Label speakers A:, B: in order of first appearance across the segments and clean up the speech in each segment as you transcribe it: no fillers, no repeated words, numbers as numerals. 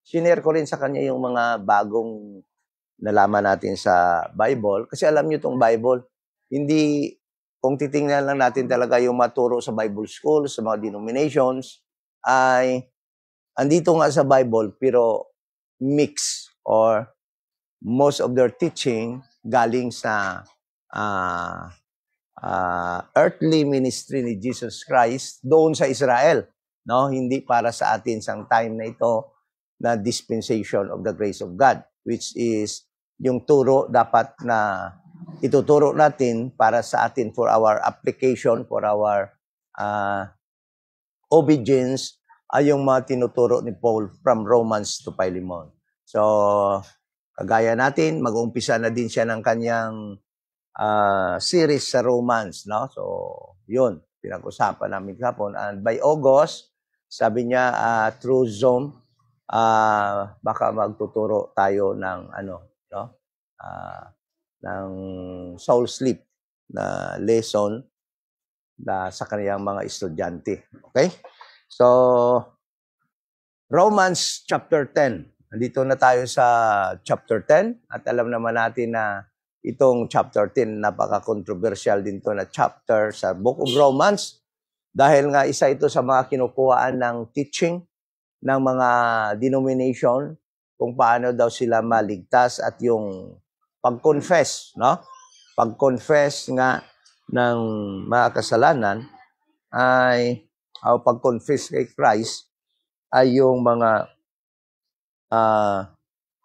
A: Shinare ko rin sa kanya yung mga bagong nalaman natin sa Bible. Kasi alam niyo itong Bible, hindi, kung titingnan lang natin talaga yung maturo sa Bible school, sa mga denominations, ay andito nga sa Bible, pero mix or most of their teaching galing sa earthly ministry ni Jesus Christ doon sa Israel, no? Hindi para sa atin sa time na ito na dispensation of the grace of God, which is yung turo dapat na ituturo natin para sa atin for our application, for our obedience, ay yung mga tinuturo ni Paul from Romans to Philemon. So, kagaya natin, mag-uumpisa na din siya ng kanyang series sa Romans, no? So, yun, pinag-usapan namin kahapon. And by August, sabi niya, through Zoom, baka magtuturo tayo ng ano, no? Ng soul sleep na lesson na sa kaniyang mga estudyante. Okay? So, Romans chapter 10. Nandito na tayo sa chapter 10 at alam naman natin na itong chapter 10 napaka-controversial din to na chapter sa Book of Romans dahil nga isa ito sa mga kinukuhaan ng teaching ng mga denomination kung paano daw sila maligtas at yung pag-confess, no? Pag-confess nga ng mga kasalanan ay o pag-confess kay Christ ay yung mga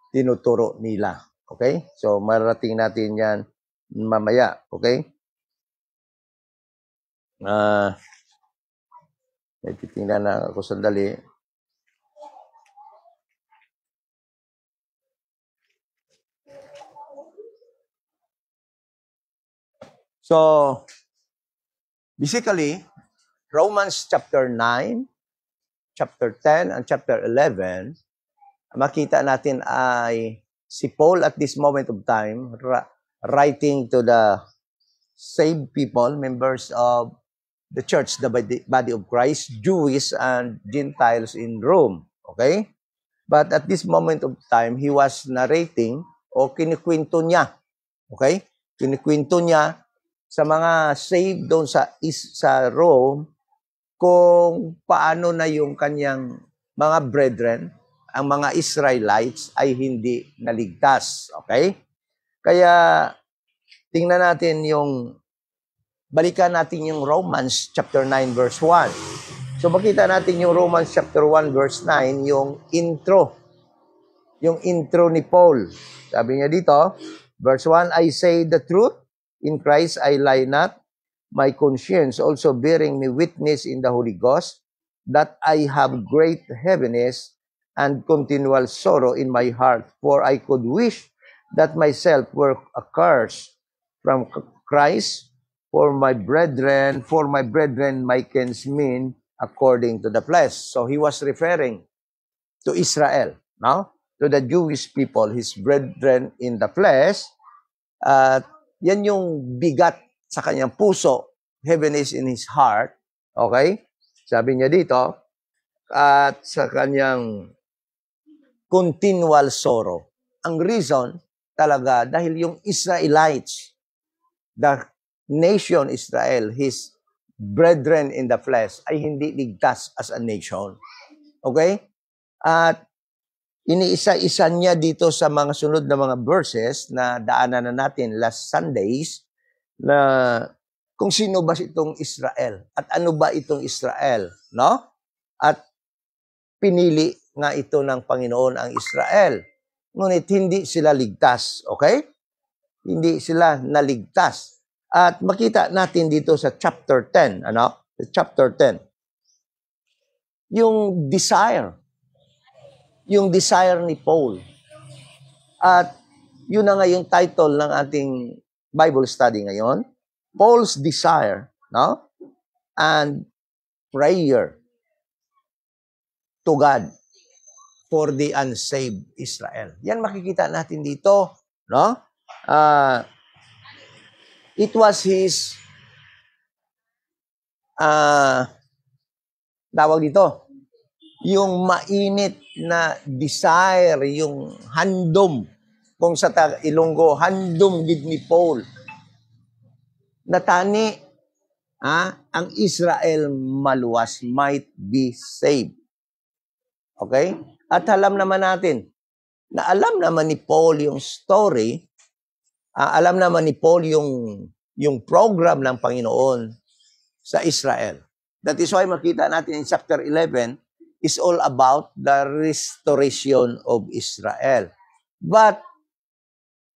A: tinuturo nila. Okay? So, marating natin yan mamaya. Okay? May titingnan na ako sandali. So, basically, Romans chapter 9, chapter 10, and chapter 11, makita natin ay si Paul at this moment of time writing to the saved people, members of the church, the body of Christ, Jewish and Gentiles in Rome. Okay? But at this moment of time, he was narrating o kinikwento niya. Okay? Kinikwento niya sa mga saved doon sa Rome kung paano na yung kanyang mga brethren, ang mga Israelites ay hindi naligtas. Okay? Kaya tingnan natin balikan natin yung Romans chapter 9 verse 1. So makita natin yung Romans chapter 1 verse 9, yung intro. Yung intro ni Paul. Sabi niya dito, verse 1, I say the truth, in Christ I lie not, my conscience also bearing me witness in the Holy Ghost, that I have great heaviness and continual sorrow in my heart, for I could wish that myself were accursed from Christ, for my brethren my kinsmen according to the flesh. So he was referring to Israel, no? To the Jewish people, his brethren in the flesh. At yan yung bigat sa kanyang puso, heaviness in his heart. Okay? Sabi niya dito, at sa kanyang continual sorrow. Ang reason talaga dahil yung Israelites, the nation Israel, his brethren in the flesh, ay hindi ligtas as a nation. Okay? At iniisa-isa niya dito sa mga sunod na mga verses na daanan na natin last Sundays na kung sino ba itong Israel at ano ba itong Israel, no? At pinili nga ito ng Panginoon ang Israel. Ngunit hindi sila ligtas, okay? Hindi sila naligtas. At makita natin dito sa chapter 10, ano? Chapter 10. Yung desire ni Paul. At yun na nga yung title ng ating Bible study ngayon, Paul's desire, no? And prayer to God for the unsaved Israel. Yan makikita natin dito, no? It was his tawag dito, yung mainit na desire, yung handom, kung sa Ilonggo, handom gid ni Paul, natani, ang Israel maluwas, might be saved. Okay? At alam naman natin, na alam naman ni Paul yung story, alam naman ni Paul yung program ng Panginoon sa Israel. That is why makita natin in chapter 11 is all about the restoration of Israel. But,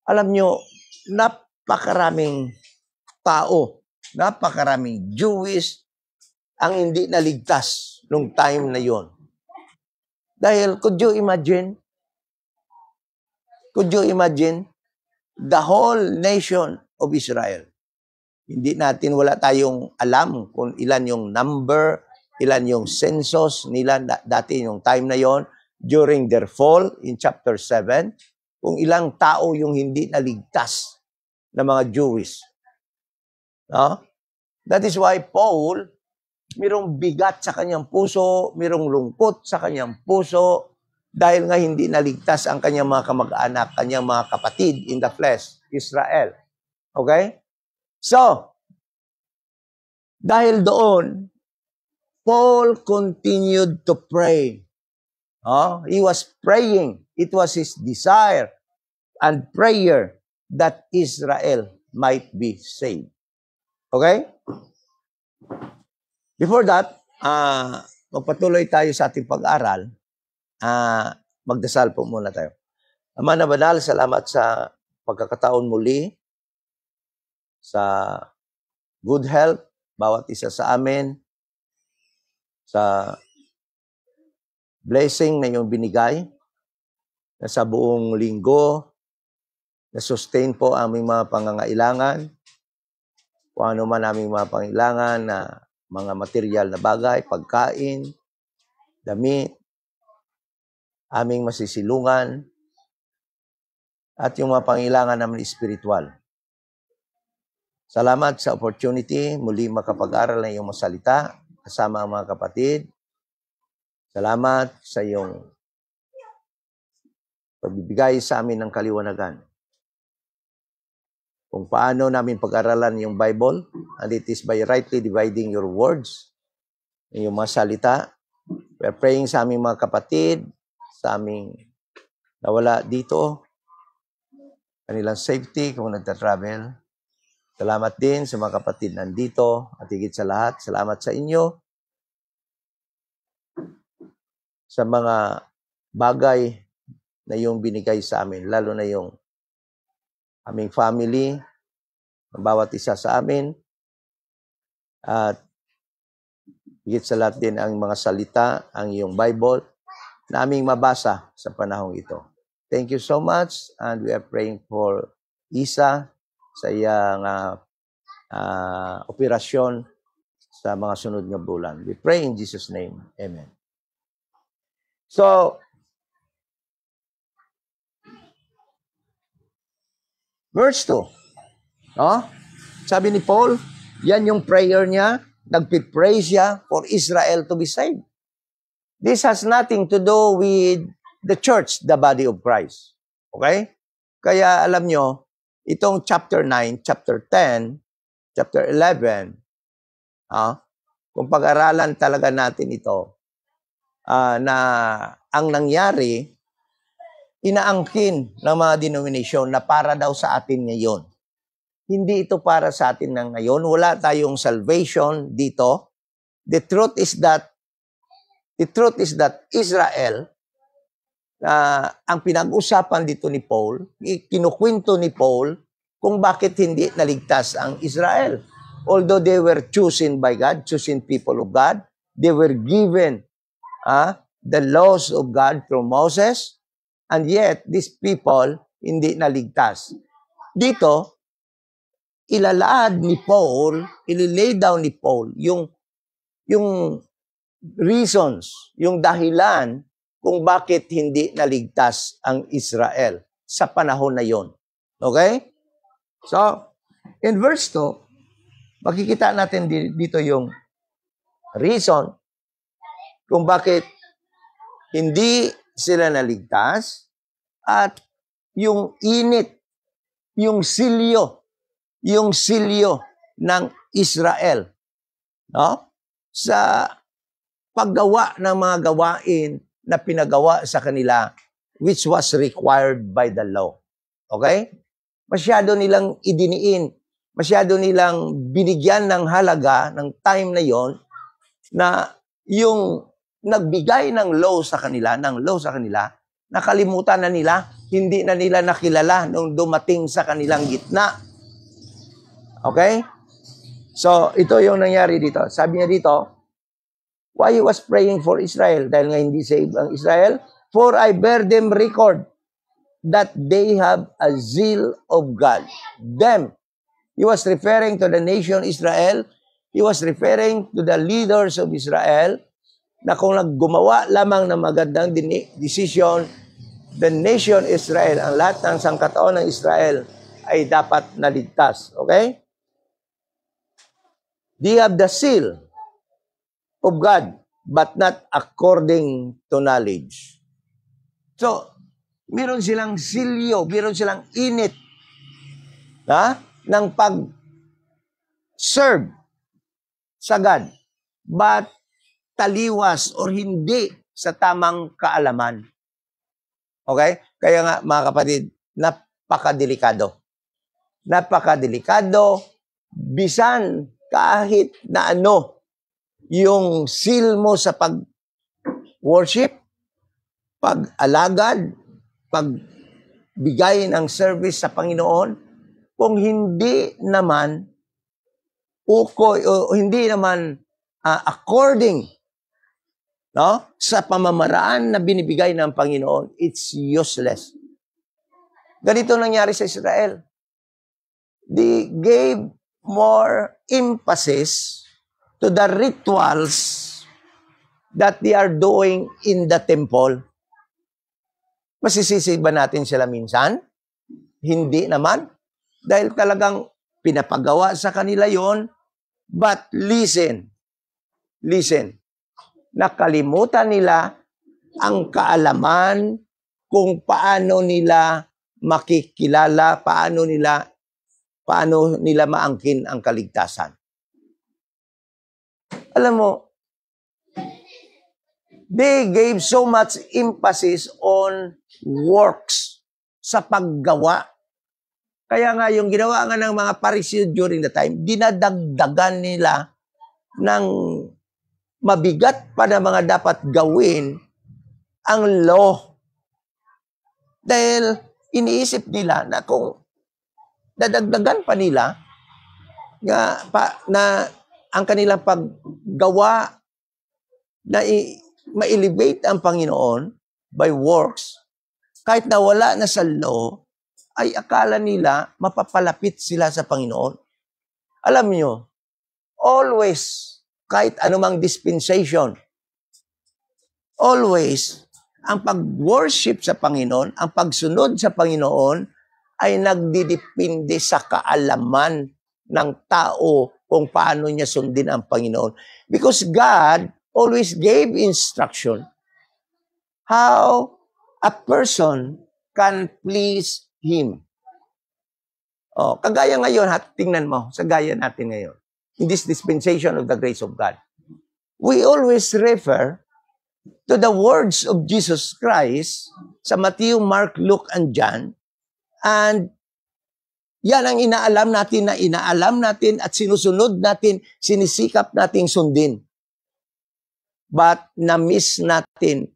A: alam nyo, napakaraming tao, napakaraming Jewish ang hindi naligtas nung time na yon. Dahil, could you imagine the whole nation of Israel? Hindi natin, wala tayong alam kung ilan yung number, ilan yung census nila dati yung time na yon during their fall in chapter 7, kung ilang tao yung hindi naligtas na mga Jewish. No? That is why Paul, mirong bigat sa kanyang puso, mirong lungkot sa kanyang puso, dahil nga hindi naligtas ang kanyang mga kamag-anak, kanyang mga kapatid in the flesh, Israel. Okay? So, dahil doon, Paul continued to pray. He was praying. It was his desire and prayer that Israel might be saved. Okay? Before that, magpatuloy tayo sa ating pag-aral. Magdasal po muna tayo. Ama na banal, salamat sa pagkakataon muli, sa good health, bawat isa sa amin, sa blessing na iyong binigay, na sa buong linggo, na sustain po aming mga pangangailangan, kung ano man aming mga pangailangan na mga material na bagay, pagkain, damit, aming masisilungan, at yung mga pangailangan namin espiritual. Salamat sa opportunity, muli makapag-aral na iyong masalita, kasama ang mga kapatid. Salamat sa iyong pagbibigay sa amin ng kaliwanagan. Kung paano namin pag-aralan yung Bible, and it is by rightly dividing your words, yung mga salita. We are praying sa aming mga kapatid, sa aming nawala dito, kanilang safety kung nagta-travel. Salamat din sa mga kapatid nandito, at higit sa lahat, salamat sa inyo sa mga bagay na yung binigay sa amin, lalo na yung aming family, ang bawat isa sa amin, at higit sa lahat din ang mga salita, ang iyong Bible, na aming mabasa sa panahong ito. Thank you so much, and we are praying for Isa sa iyang operasyon sa mga sunod nga bulan. We pray in Jesus' name. Amen. So, verse 2. Sabi ni Paul, yan yung prayer niya, nagpipray siya for Israel to be saved. This has nothing to do with the church, the body of Christ. Okay? Kaya alam nyo, itong chapter 9, chapter 10, chapter 11, kung pag-aralan talaga natin ito, na ang nangyari, inaangkin ng mga denomination na para daw sa atin ngayon. Hindi ito para sa atin ng ngayon. Wala tayong salvation dito. The truth is that Israel, ang pinag-usapan dito ni Paul, kinukwento ni Paul kung bakit hindi naligtas ang Israel. Although they were chosen by God, chosen people of God, they were given the laws of God through Moses, and yet these people hindi naligtas. Dito, ilalaad ni Paul, ililay down ni Paul yung reasons, yung dahilan kung bakit hindi naligtas ang Israel sa panahon na yon. Okay? So, in verse 2, makikita natin dito yung reason kung bakit Hindi sila naligtas at yung init, yung silyo ng Israel, no? Sa paggawa ng mga gawain na pinagawa sa kanila which was required by the law. Okay? Masyado nilang idiniin, masyado nilang binigyan ng halaga ng time na yon na yung nagbigay ng law sa kanila, nakalimutan na nila, hindi na nila nakilala nung dumating sa kanilang gitna. Okay? So, ito yung nangyari dito. Sabi niya dito, why he was praying for Israel? Dahil nga hindi saved ang Israel. For I bear them record that they have a zeal of God. Them. He was referring to the nation Israel. He was referring to the leaders of Israel na kung naggumawa lamang ng magandang decision, the nation Israel, ang lahat ng sangkataon ng Israel ay dapat naligtas. Okay? They have the seal of God, but not according to knowledge. So, meron silang silyo, meron silang init ng pag-serve sa God, but taliwas or hindi sa tamang kaalaman. Okay? Kaya nga, mga kapatid, napakadelikado. Napakadelikado, bisan kahit na ano yung seal mo sa pag-worship, pag-alagad, pagbigay ng service sa Panginoon, kung hindi naman hindi naman according sa pamamaraan na binibigay ng Panginoon, it's useless. Ganito nangyari sa Israel. They gave more emphasis to the rituals that they are doing in the temple. Masisisi ba natin sila minsan? Hindi naman. Dahil talagang pinapagawa sa kanila yon. But listen. Nakalimutan nila ang kaalaman kung paano nila makikilala, paano nila maangkin ang kaligtasan. Alam mo, they gave so much emphasis on works sa paggawa. Kaya nga yung ginawa nga ng mga Pariseo during the time, dinadagdagan nila ng mabigat pa na mga dapat gawin ang law. Dahil iniisip nila na kung dadagdagan pa nila na ang kanilang paggawa na ma-elevate ang Panginoon by works, kahit na wala na sa law, ay akala nila mapapalapit sila sa Panginoon. Alam nyo, always, kahit anumang dispensation, always, ang pag-worship sa Panginoon, ang pagsunod sa Panginoon, ay nagdidepende sa kaalaman ng tao kung paano niya sundin ang Panginoon. Because God always gave instruction how a person can please Him. Kagaya ngayon, tingnan mo, sa gaya natin ngayon, in this dispensation of the grace of God, we always refer to the words of Jesus Christ sa Matthew, Mark, Luke, and John. And yan ang inaalam natin at sinusunod natin, sinisikap nating sundin. But na-miss natin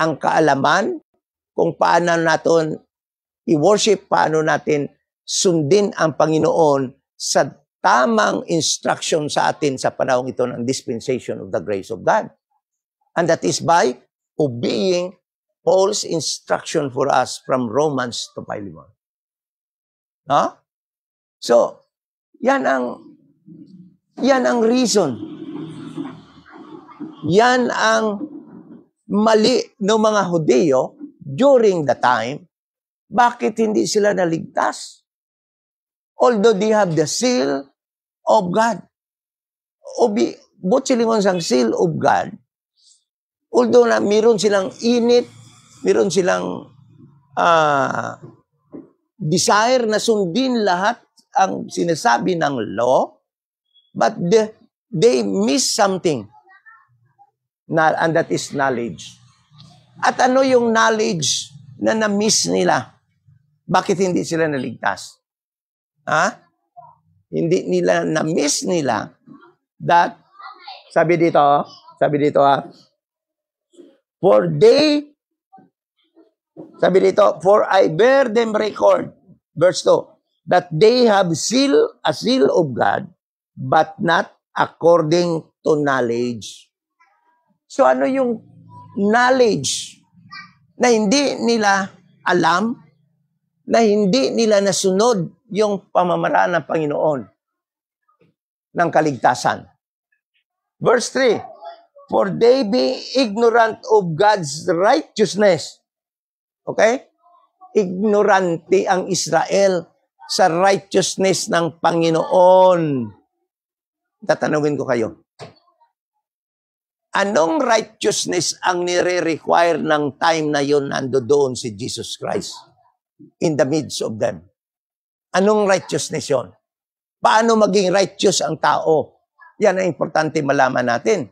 A: ang kaalaman kung paano natin i-worship, paano natin sundin ang Panginoon sa tamang instruction sa atin sa panahong ito ng dispensation of the grace of God. And that is by obeying Paul's instruction for us from Romans to Philemon. So, yan ang reason. Yan ang mali ng mga Hudyo during the time. Bakit hindi sila naligtas? Although they have the seal of God. But silingon sang seal of God, although na meron silang init, meron silang desire na sundin lahat ang sinasabi ng law, but they miss something, and that is knowledge. At ano yung knowledge na na-miss nila? Bakit hindi sila naligtas? Hindi nila na-miss nila that, sabi dito, for I bear them record, verse 2, that they have a seal of God, but not according to knowledge. So ano yung knowledge na hindi nila alam, na hindi nila nasunod yung pamamaraan ng Panginoon ng kaligtasan? Verse 3, for they being ignorant of God's righteousness. Okay? Ignorante ang Israel sa righteousness ng Panginoon. Tatanungin ko kayo, anong righteousness ang nire-require ng time na yun nando doon si Jesus Christ in the midst of them? Anong righteousness yun? Paano maging righteous ang tao? Yan ang importante malaman natin.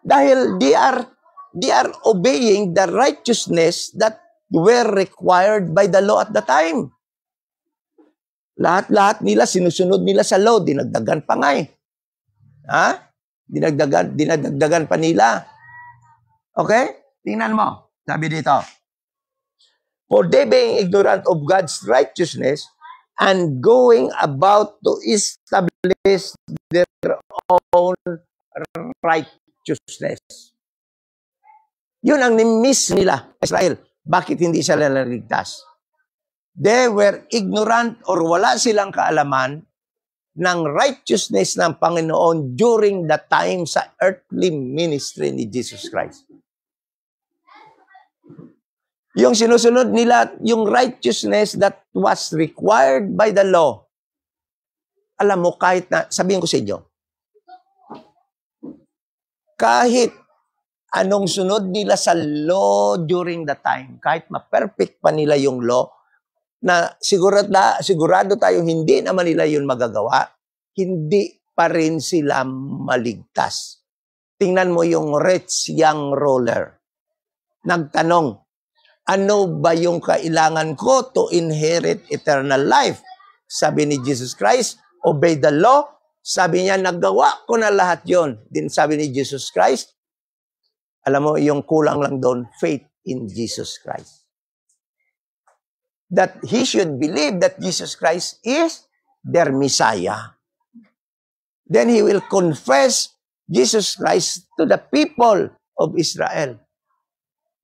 A: Dahil they are obeying the righteousness that were required by the law at the time. Lahat-lahat nila, sinusunod nila sa law, dinagdagan pa nga eh. Dinagdagan pa nila. Okay? Tingnan mo. Sabi dito, for they being ignorant of God's righteousness and going about to establish their own righteousness. Yun ang ni-miss nila, Israel. Bakit hindi sila naligtas? They were ignorant or wala silang kaalaman ng righteousness ng Panginoon during the time sa earthly ministry ni Jesus Christ. Yung sinusunod nila, yung righteousness that was required by the law. Alam mo, kahit na, sabihin ko sa inyo, kahit anong sunod nila sa law during the time, kahit ma-perfect pa nila yung law, na sigurado tayo hindi naman nila yun magagawa, hindi pa rin sila maligtas. Tingnan mo yung rich young ruler. Nagtanong, ano ba yung kailangan ko to inherit eternal life? Sabi ni Jesus Christ, obey the law. Sabi niya, nagawa ko na lahat yon. Din sabi ni Jesus Christ, alam mo, yung kulang lang doon, faith in Jesus Christ. That he should believe that Jesus Christ is their Messiah. Then he will confess Jesus Christ to the people of Israel.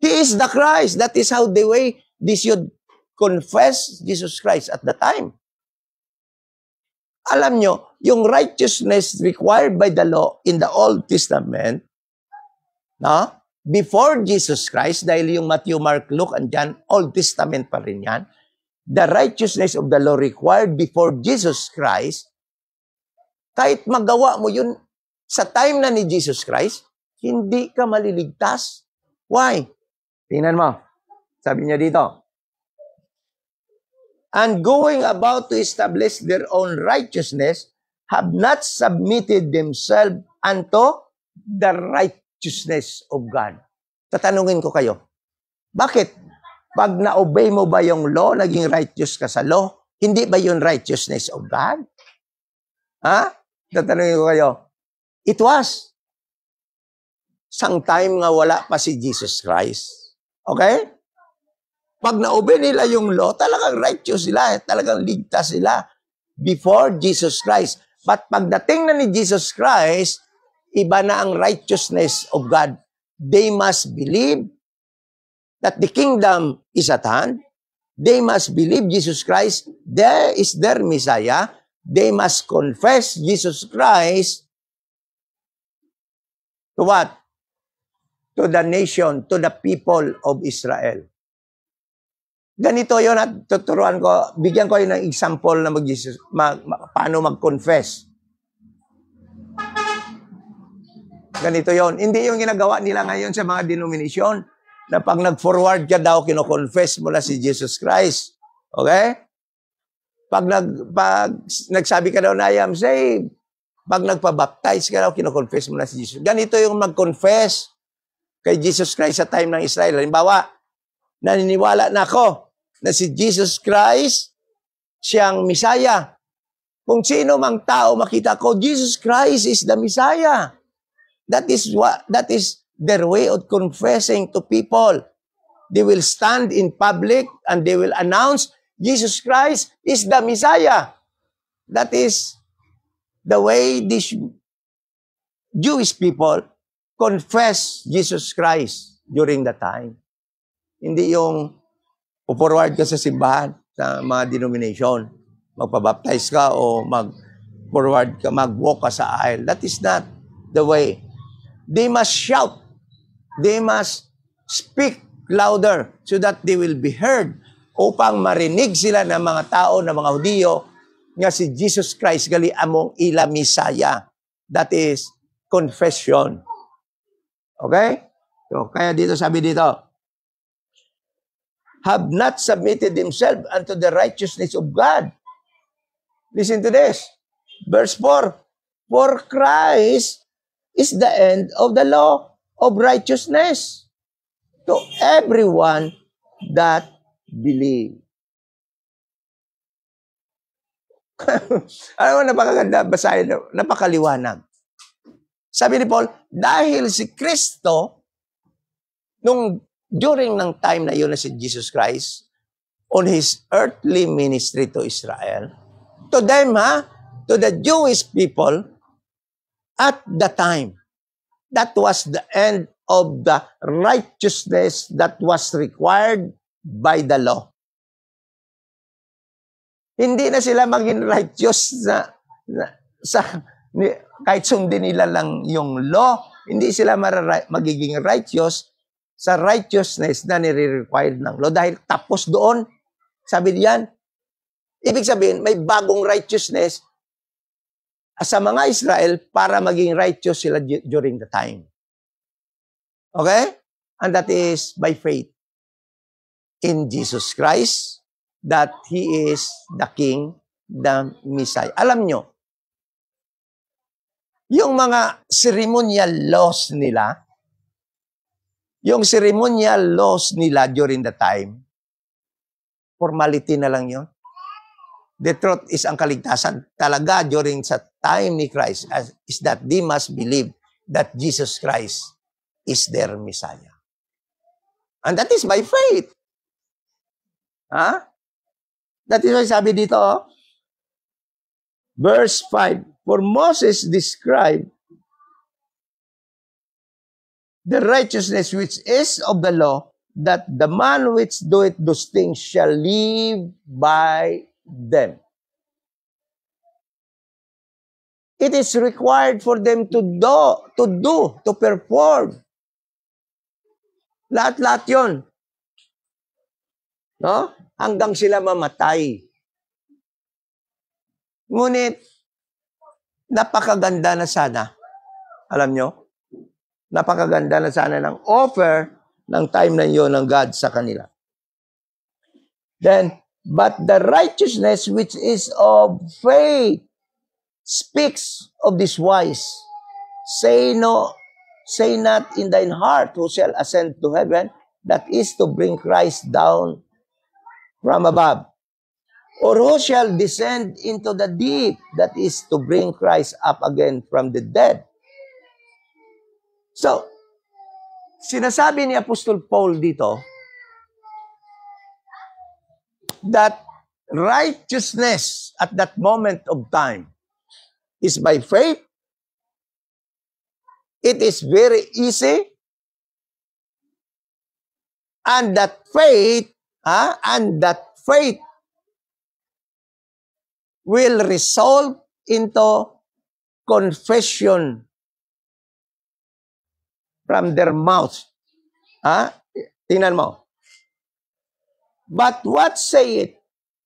A: He is the Christ. That is how they should confess Jesus Christ at the time. Alam nyo, yung righteousness required by the law in the Old Testament, before Jesus Christ, dahil yung Matthew, Mark, Luke, and John, Old Testament pa rin yan, the righteousness of the law required before Jesus Christ, kahit magawa mo yun sa time na ni Jesus Christ, hindi ka maliligtas. Why? Tingnan mo. Sabi niya dito, and going about to establish their own righteousness, have not submitted themselves unto the righteousness of God. Tatanungin ko kayo, bakit? Pag na-obey mo ba yung law, naging righteous ka sa law, hindi ba yung righteousness of God? Tatanungin ko kayo, it was. Sang time nga wala pa si Jesus Christ. Okay? Pag na-obey nila yung law, talagang righteous sila, talagang ligtas sila before Jesus Christ. But pagdating na ni Jesus Christ, iba na ang righteousness of God. They must believe that the kingdom is at hand. They must believe Jesus Christ, there is their Messiah. They must confess Jesus Christ to what? To the nation, to the people of Israel. Ganito yun at tuturuan ko, bigyan ko yun ng example na paano mag-confess. Ganito yon. Hindi yung ginagawa nila ngayon sa mga denomination na pag nag-forward ka daw, kino-confess mo na si Jesus Christ. Okay? Pag nagsabi ka daw na I am saved, pag nagpa-baptize ka daw, kino-confess mo na si Jesus. Ganito yung mag-confess kay Jesus Christ sa time ng Israel. Halimbawa, naniniwala na ako na si Jesus Christ siyang Messiah. Kung sino mang tao makita ko, Jesus Christ is the Messiah. That is their way of confessing to people. They will stand in public and they will announce Jesus Christ is the Messiah. That is the way these Jewish people confess Jesus Christ during the time. Hindi yung forward ka sa simbahan, sa mga denomination, magpabaptize ka o mag-forward ka, mag-walk ka sa aisle. That is not the way. They must shout. They must speak louder so that they will be heard upang marinig sila ng mga tao, ng mga Hudiyo, nga si Jesus Christ gali among ila Misaya. That is confession. Okay? So, kaya dito sabi dito, have not submitted himself unto the righteousness of God. Listen to this. Verse 4. For Christ is the end of the law of righteousness to everyone that believe. Alam mo, napakaganda, basahin, napakaliwanag. Sabi ni Paul, dahil si Kristo, during ng time na yun na si Jesus Christ, on His earthly ministry to Israel, to them, to the Jewish people, at the time, that was the end of the righteousness that was required by the law. Hindi na sila maging righteous kahit sundin nila lang yung law, hindi sila magiging righteous sa righteousness na nire-required ng law. Dahil tapos doon, sabi diyan, ibig sabihin, may bagong righteousness sa mga Israel para maging righteous sila during the time. Okay? And that is by faith in Jesus Christ, that He is the King, the Messiah. Alam nyo, yung mga ceremonial laws nila, during the time, formality na lang yun. The truth is, ang kaligtasan talaga during sa time ni Christ is that they must believe that Jesus Christ is their Messiah. And that is by faith. That is why sabi dito, verse 5, for Moses described the righteousness which is of the law, that the man which doeth those things shall live by them. It is required for them to perform. Lahat-lahat yun. No? Hanggang sila mamatay. Ngunit, napakaganda na sana. Alam nyo? Napakaganda na sana ng offer ng time na yun ng God sa kanila. Then, but the righteousness which is of faith speaks of this wise. Say not in thine heart, who shall ascend to heaven, that is to bring Christ down from above. Or who shall descend into the deep, that is to bring Christ up again from the dead. So, sinasabi ni Apostol Paul dito, that righteousness at that moment of time is by faith. It is very easy. And that faith will result into confession from their mouth. Tingnan mo. But what say it?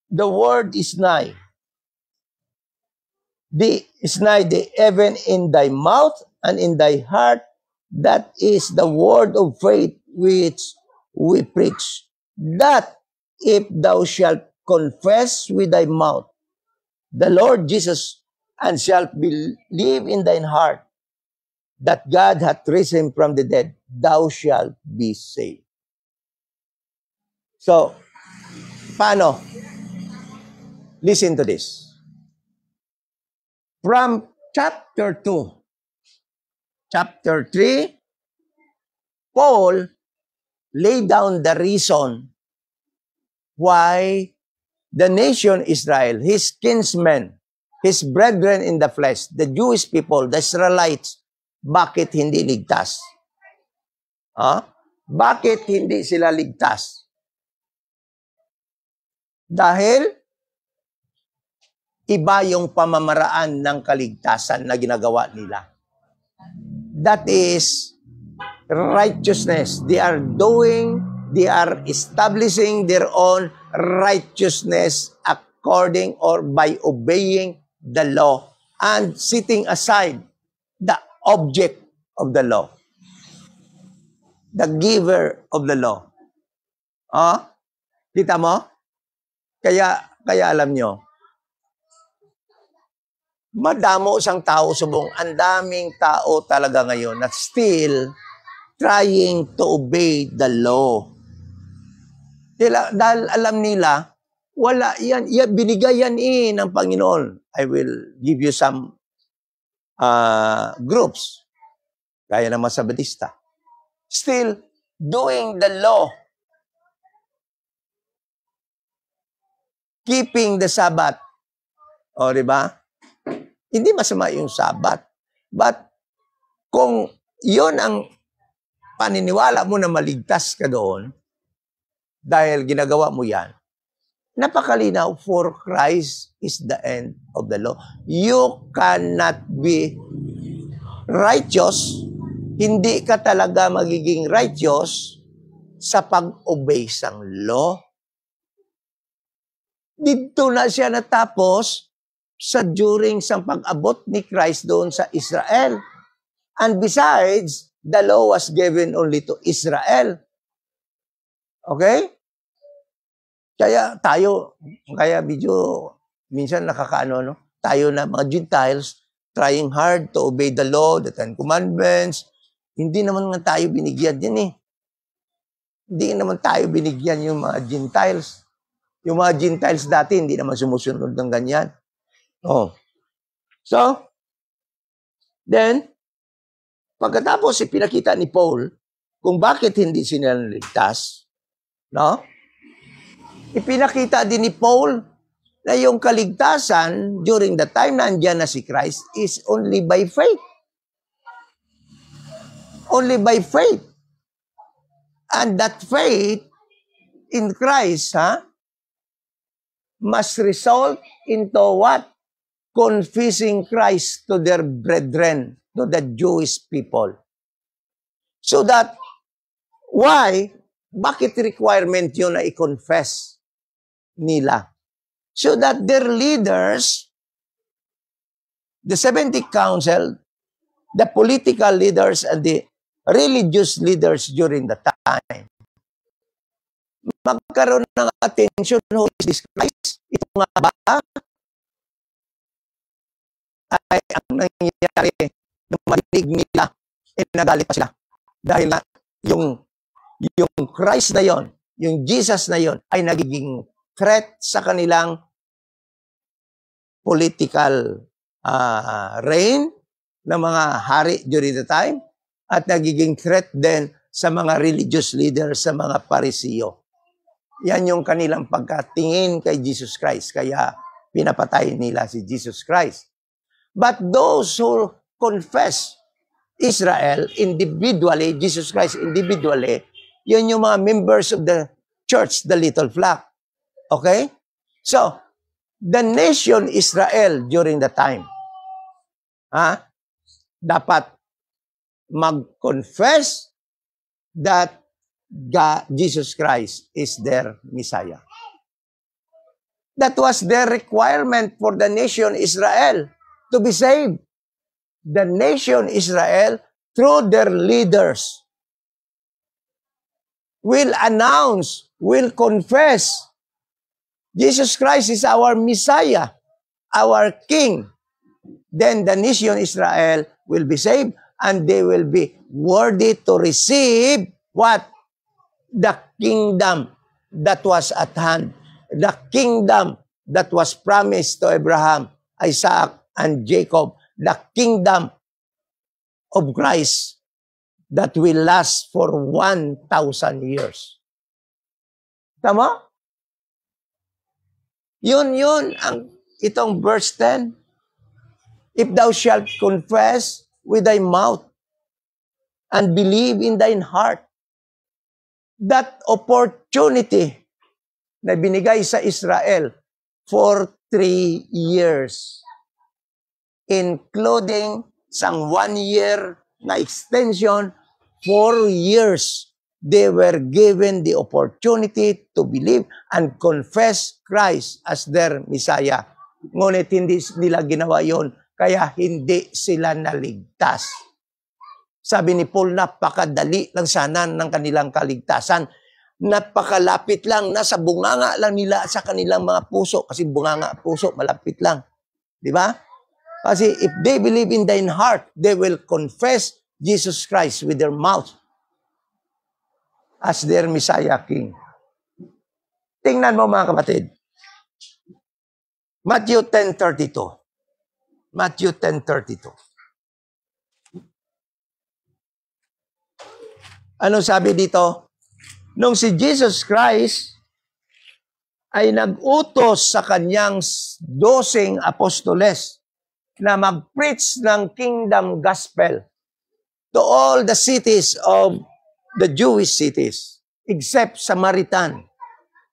A: The word is nigh. Is nigh the even in thy mouth and in thy heart, that is the word of faith which we preach. That if thou shalt confess with thy mouth the Lord Jesus, and shalt believe in thine heart that God hath risen him from the dead, thou shalt be saved. So, paano? Listen to this. From chapter 2, chapter 3, Paul laid down the reason why the nation Israel, his kinsmen, his brethren in the flesh, the Jewish people, the Israelites, bakit hindi ligtas? Bakit hindi sila ligtas? Dahil iba yung pamamaraan ng kaligtasan na ginagawa nila. That is righteousness. They are establishing their own righteousness according or by obeying the law and setting aside the object of the law, the giver of the law. Kita mo? Kaya alam nyo, madamo isang tao subong. Ang daming tao talaga ngayon na still trying to obey the law. Dahil alam nila, wala yan. Binigay yan ng Panginoon. I will give you some groups. Kaya naman sa Batista. Still doing the law. Keeping the Sabbath. O, diba? Hindi masama yung Sabbath. But, kung yun ang paniniwala mo na maligtas ka doon, dahil ginagawa mo yan, napakalinaw, for Christ is the end of the law. You cannot be righteous, hindi ka talaga magiging righteous sa pag-obey sang law. Dito na siya natapos sa during sa pag-abot ni Christ doon sa Israel. And besides, the law was given only to Israel. Okay? Kaya medyo minsan nakakaano, no? Tayo na mga Gentiles trying hard to obey the law, the Ten Commandments. Hindi naman tayo binigyan yan eh. Hindi naman tayo binigyan yung mga Gentiles. Yung mga Gentiles dati, hindi naman sumusunod ng ganyan. So, then, pagkatapos ipinakita ni Paul kung bakit hindi sila naligtas, no? Ipinakita din ni Paul na yung kaligtasan during the time na andyan na si Christ is only by faith. Only by faith. And that faith in Christ, must result into what? Confessing Christ to their brethren, to the Jewish people. So that, why? Bakit requirement yun na i-confess nila? So that their leaders, the 70 council, the political leaders, and the religious leaders during the time, magkaroon ng attention, who is this Christ? Ito nga ba ay ang nangyayari na marinig nila, nagalit pa sila. Dahil na yung Christ na yon, yung Jesus na yon, ay nagiging threat sa kanilang political reign ng mga hari during the time, at nagiging threat din sa mga religious leaders, sa mga Parisiyo. Yan yung kanilang pagkatingin kay Jesus Christ. Kaya pinapatay nila si Jesus Christ. But those who confess Israel individually, Jesus Christ individually, yun yung mga members of the church, the little flock. Okay? So, the nation Israel during the time, dapat mag-confess that Jesus Christ is their Messiah. That was their requirement for the nation Israel to be saved. the nation Israel, through their leaders, will announce, will confess, Jesus Christ is our Messiah, our King. Then the nation Israel will be saved, and they will be worthy to receive what? The kingdom that was at hand. The kingdom that was promised to Abraham, Isaac, and Jacob. The kingdom of Christ that will last for 1,000 years. Tama? Yun ang itong verse 10. If thou shalt confess with thy mouth and believe in thine heart, that opportunity na binigay sa Israel for 3 years, including sang 1 year na extension, 4 years, they were given the opportunity to believe and confess Christ as their Messiah. Ngunit hindi nila ginawa yon, kaya hindi sila naligtas. Sabi ni Paul, napakadali lang sana ng kanilang kaligtasan. Napakalapit lang, nasa bunganga lang nila sa kanilang mga puso. Kasi bunganga puso, malapit lang. Di ba? Kasi if they believe in thine heart, they will confess Jesus Christ with their mouth as their Messiah King. Tingnan mo mga kapatid. Matthew 10:32. Matthew 10:32. Ano sabi dito? Nung si Jesus Christ ay nag-utos sa kanyang 12 apostoles na mag-preach ng kingdom gospel to all the cities of the Jewish cities, except Samaritan,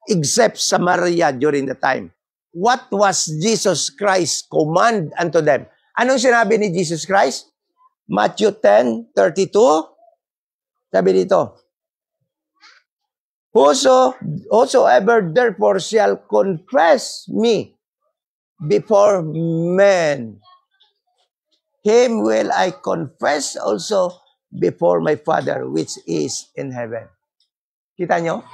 A: except Samaria during the time. What was Jesus Christ command unto them? Anong sinabi ni Jesus Christ? Matthew 10:32. Sabi dito, whosoever therefore shall confess me before men, him will I confess also before my Father which is in heaven. Kita nyo?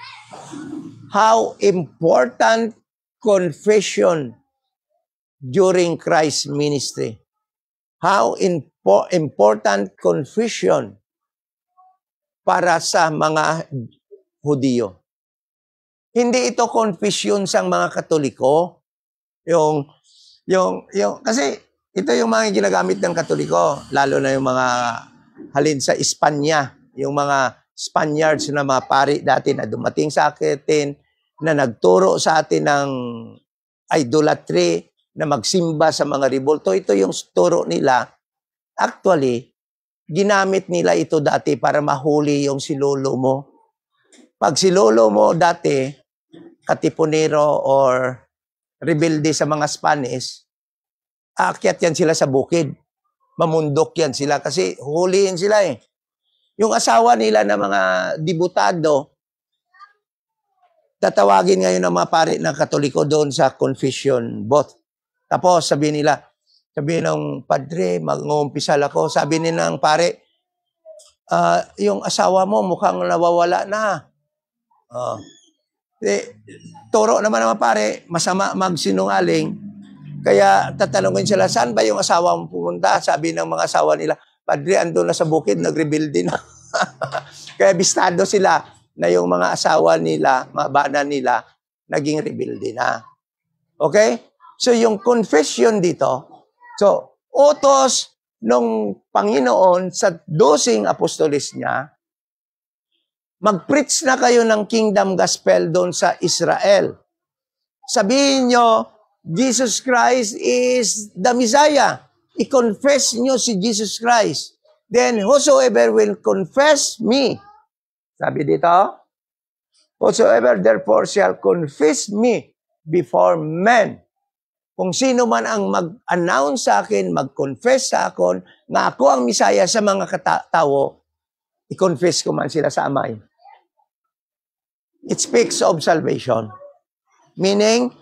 A: How important confession during Christ's ministry. How important confession para sa mga Hudiyo. Hindi ito confession sa mga Katoliko. Kasi ito yung mga ginagamit ng Katoliko, lalo na yung mga halin sa Espanya, yung mga Spaniards na mga pari dati na dumating sa atin, na nagturo sa atin ng idolatry, na magsimba sa mga rebulto. Ito yung turo nila. Actually, ginamit nila ito dati para mahuli yung si lolo mo. Pag si lolo mo dati, katipunero or rebelde sa mga Spanish, aakyat yan sila sa bukid. Mamundok yan sila kasi huliin sila eh. Yung asawa nila na mga dibutado, tatawagin ngayon ng mga pare ng Katoliko doon sa confession booth. Tapos sabihin ng padre, mag-uumpisal ako. Sabi ni ng pare, yung asawa mo mukhang nawawala na. Turo naman naman pare, masama magsinungaling. Kaya tatanungin sila, saan ba yung asawa mo pumunta? Sabi ng mga asawa nila, padre, andun na sa bukid, nag-rebuild na. Kaya bistado sila na yung mga asawa nila, mga bana nila, naging rebelde na. Okay? So yung confession dito, so utos nung Panginoon sa 12 apostoles niya, mag-preach na kayo ng kingdom gospel doon sa Israel. Sabihin nyo, Jesus Christ is the Messiah. I-confess nyo si Jesus Christ. Then, whosoever will confess me, sabi dito, whosoever therefore shall confess me before men. Kung sino man ang mag-announce sa akin, mag-confess sa akin, na ako ang Messiah sa mga tao, i-confess ko man sila sa Amay. It speaks of salvation. Meaning,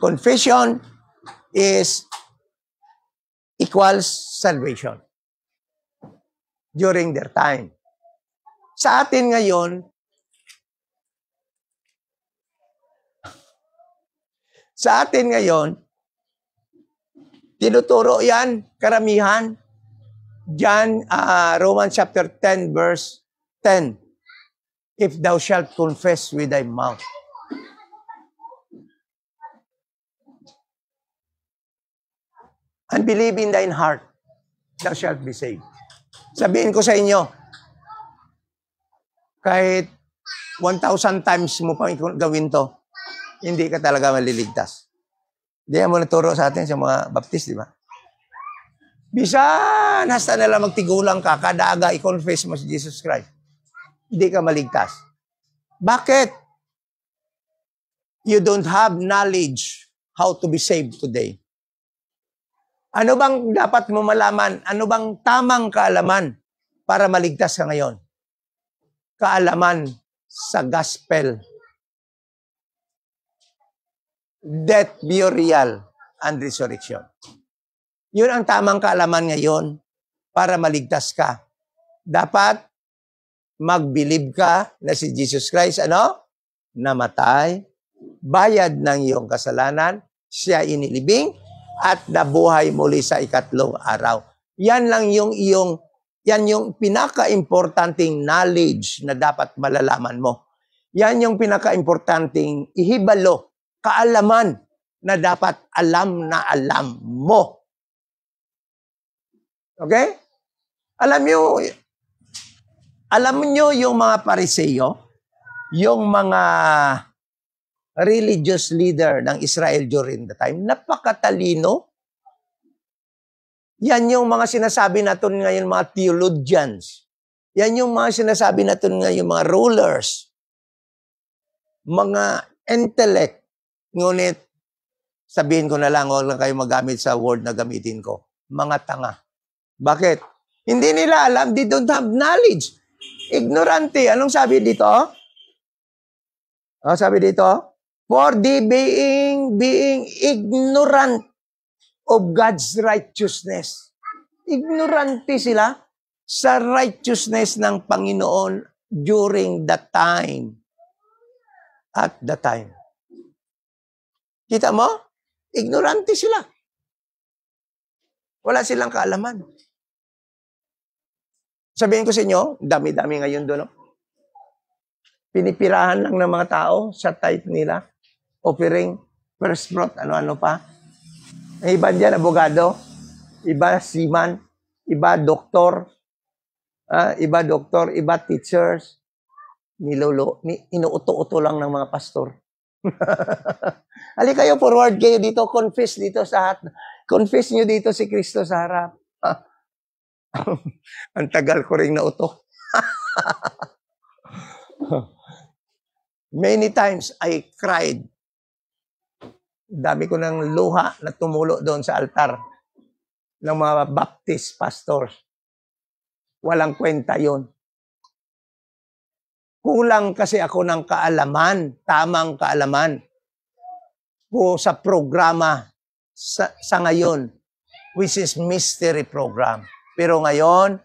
A: confession is equals salvation. during their time. Sa atin ngayon, tinuturo yan, karamihan. John, Romans chapter 10, verse 10. If thou shalt confess with thy mouth. And believe in thine heart, thou shalt be saved. Sabihin ko sa inyo, kahit 1,000 times mo pang gawin to, hindi ka talaga maliligtas. Hindi mo naturo sa atin sa mga baptist, di ba? Bisan, hasta nila magtigulang ka, kadaga, i-confess mo si Jesus Christ. Hindi ka maligtas. Bakit? You don't have knowledge how to be saved today. Ano bang dapat mo malaman? Ano bang tamang kaalaman para maligtas ka ngayon? Kaalaman sa gospel. Death, burial, and resurrection. Yun ang tamang kaalaman ngayon para maligtas ka. Dapat mag-believe ka na si Jesus Christ, namatay, bayad ng iyong kasalanan, siya inilibing, at nabuhay muli sa ikatlong araw. Yan yung pinaka-importanting knowledge na dapat malalaman mo. Yan yung pinaka-importanting ihibalo, kaalaman na dapat alam na alam mo. Okay? Alam nyo yung mga Pariseyo, yung mga religious leader ng Israel during the time, napakatalino. Yan yung mga sinasabi natin ngayon, mga theologians. Yan yung mga sinasabi natin ngayon, mga rulers. Mga intellect. Ngunit, sabihin ko na lang, huwag lang kayo magamit sa word na gamitin ko. Mga tanga. Bakit? Hindi nila alam, they don't have knowledge. Ignorante. Anong sabi dito? Sabi dito? For the being ignorant of God's righteousness. Ignorante sila sa righteousness ng Panginoon during that time. At the time. Kita mo? Ignorante sila. Wala silang kaalaman. Sabihin ko sa inyo, dami-dami ngayon doon. Pinipirahan lang ng mga tao sa type nila. Offering, first fruit, ano-ano pa. Ang iba dyan, abogado. Iba seaman. Iba doktor. Iba teachers. Inuuto-uto lang ng mga pastor. Halika kayo, forward kayo dito. Confess dito sa confess nyo dito si Kristo sa harap. Ang tagal ko rin nauto. Many times I cried. Dami ko ng luha na tumulo doon sa altar ng mga Baptist pastors. Walang kwenta yon. Kulang kasi ako ng kaalaman, tamang kaalaman po sa programa sa ngayon, which is mystery program. Pero ngayon,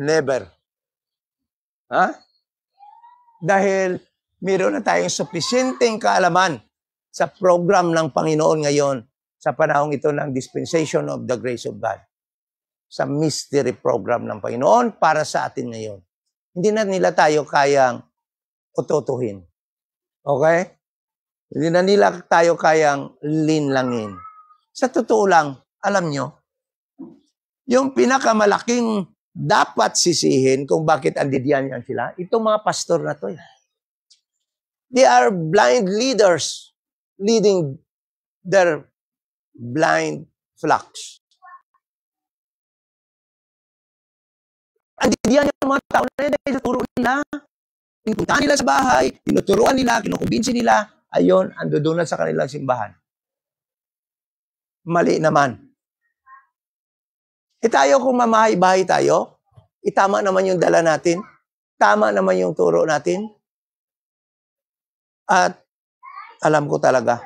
A: never. Dahil meron na tayong sufisyenteng kaalaman sa program ng Panginoon ngayon sa panahong ito ng dispensation of the grace of God. Sa mystery program ng Panginoon para sa atin ngayon. Hindi na nila tayo kayang ututuhin. Okay? Hindi na nila tayo kayang linlangin. Sa totoo lang, alam nyo, yung pinakamalaking dapat sisihin kung bakit andidyan sila, itong mga pastor na to. They are blind leaders leading their blind flocks. Andidyan yung mga tao na yun dahil sa turo nila. Pinupuntahan nila sa bahay, tinuturuan nila, kinukumbinsi nila, ayon, ando doon na sa kanilang simbahan. Mali naman. Tayo kung mamahay-bahay tayo, tama naman yung dala natin, tama naman yung turo natin, at alam ko talaga,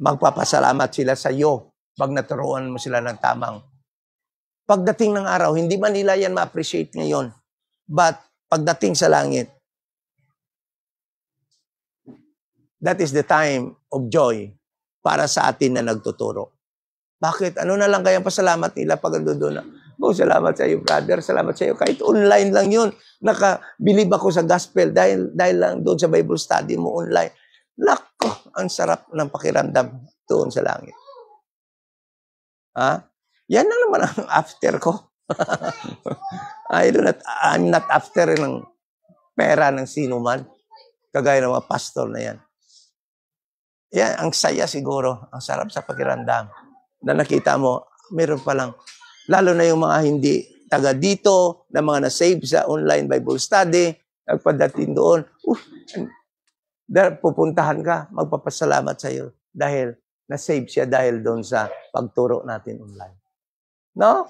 A: magpapasalamat sila sa iyo pag naturuan mo sila ng tamang. Pagdating ng araw, hindi man nila yan ma-appreciate ngayon. But pagdating sa langit, that is the time of joy para sa atin na nagtuturo. Bakit? Ano na lang kayang pasalamat nila pag doon na, oh, salamat sa iyo, brother. Salamat sa iyo. Kahit online lang yun. Nakabilib ako sa gospel dahil lang doon sa Bible study mo online. Lako, ang sarap ng pakiramdam doon sa langit. Ha? Yan lang naman ang after ko. I'm not after ng pera ng sino man. Kagaya ng mga pastor na yan. Yan, ang saya siguro. Ang sarap sa pakiramdam. Na nakita mo, meron pa lang. Lalo na yung mga hindi taga dito, na mga na-save sa online Bible study, nagpadating doon, pupuntahan ka, magpapasalamat sa iyo dahil na-save siya dahil doon sa pagturo natin online. No?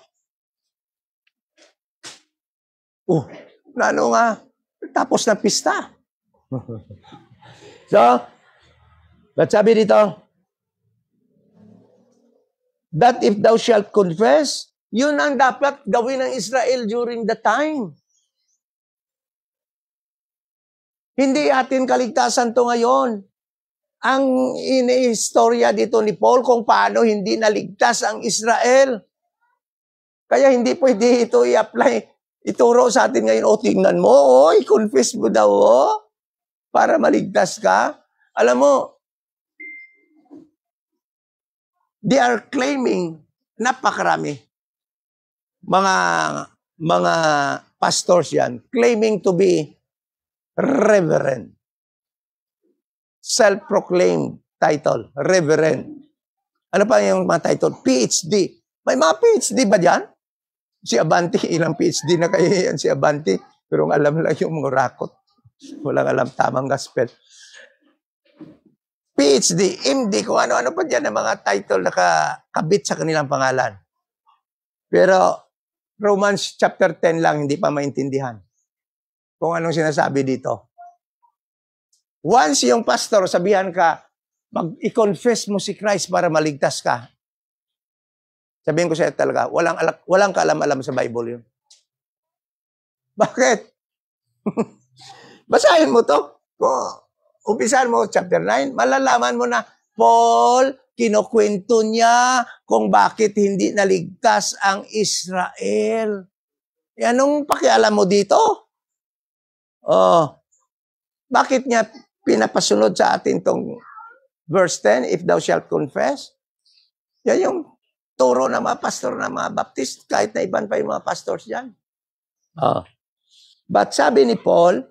A: Ano nga, tapos na pista. So, ba't sabi dito? That if thou shalt confess, yun ang dapat gawin ng Israel during the time. Hindi atin kaligtasan to ngayon. Ang iniistorya dito ni Paul kung paano hindi naligtas ang Israel. Kaya hindi pwede ito i-apply, ituro sa atin ngayon, tingnan mo, i-confess mo daw, para maligtas ka. Alam mo, they are claiming, napakarami, mga pastors yan, claiming to be reverend. Self-proclaimed title, reverend. Ano pa yung mga title? PhD. May mga PhD ba dyan? Si Abante, ilang PhD na kayo yan si Abante. Pero alam lang yung mga rakot. Walang alam tamang gospel. PhD, MD, kung ano-ano pa dyan ang mga title na kabit sa kanilang pangalan. Pero Romans chapter 10 lang, hindi pa maintindihan kung anong sinasabi dito. Once yung pastor, sabihan ka, i-confess mo si Christ para maligtas ka. Sabihin ko sa'yo talaga, walang kaalam-alam sa Bible yun. Bakit? Basahin mo to. Umpisahan mo chapter 9, malalaman mo na Paul, kinukwento niya kung bakit hindi naligtas ang Israel. Anong pakialam mo dito? Bakit niya pinapasunod sa atin tong verse 10, if thou shalt confess? Yan yung turo ng mga pastor na mga Baptist, kahit na iban pa yung mga pastors dyan. But sabi ni Paul,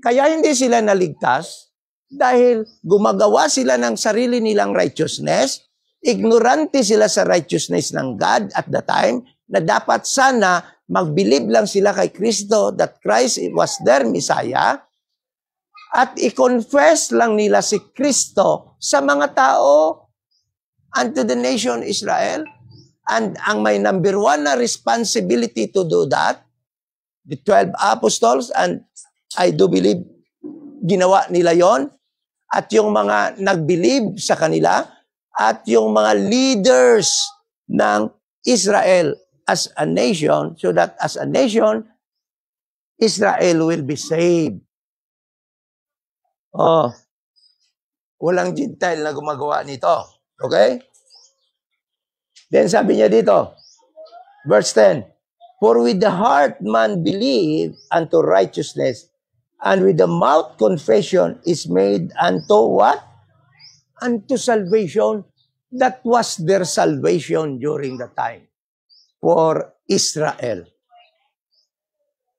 A: kaya hindi sila naligtas dahil gumagawa sila ng sarili nilang righteousness, ignorante sila sa righteousness ng God at the time, na dapat sana magbilib lang sila kay Kristo that Christ was their Messiah, at i-confess lang nila si Kristo sa mga tao unto the nation Israel. And ang may number one na responsibility to do that, the 12 apostles, and I do believe ginawa nila yon, at yung mga nag-believe sa kanila, at yung mga leaders ng Israel as a nation, so that as a nation, Israel will be saved. Walang Gentile na gumagawa nito. Okay? Then sabi niya dito, verse 10, for with the heart man believe unto righteousness, and with the mouth confession is made unto what? Unto salvation. That was their salvation during the time for Israel.